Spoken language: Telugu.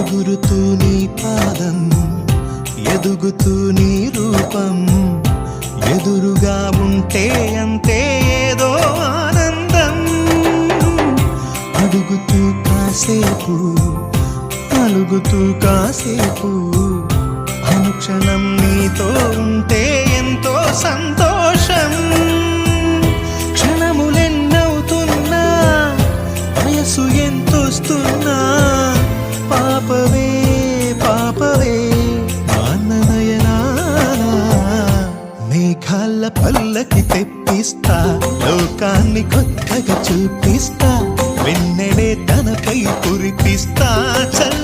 ఎగురుతూ నీ పాదం ఎదుగుతూ నీ రూపం ఎదురుగా ఉంటే అంతే ఏదో ఆనందం అడుగుతూ కాసేపు అలుగుతూ కాసేపు అనుక్షణం నీతో ఉంటే ఎంతో సంతోషం క్షణములెన్నవుతున్నా వయసు ఎంతొస్తున్నా పాపవే పాపవే మేఘాల పల్లకి తెప్పిస్తా లోకాన్ని కొత్తగా చూపిస్తా వెన్నెలే తనపై కురిపిస్తా చల్ల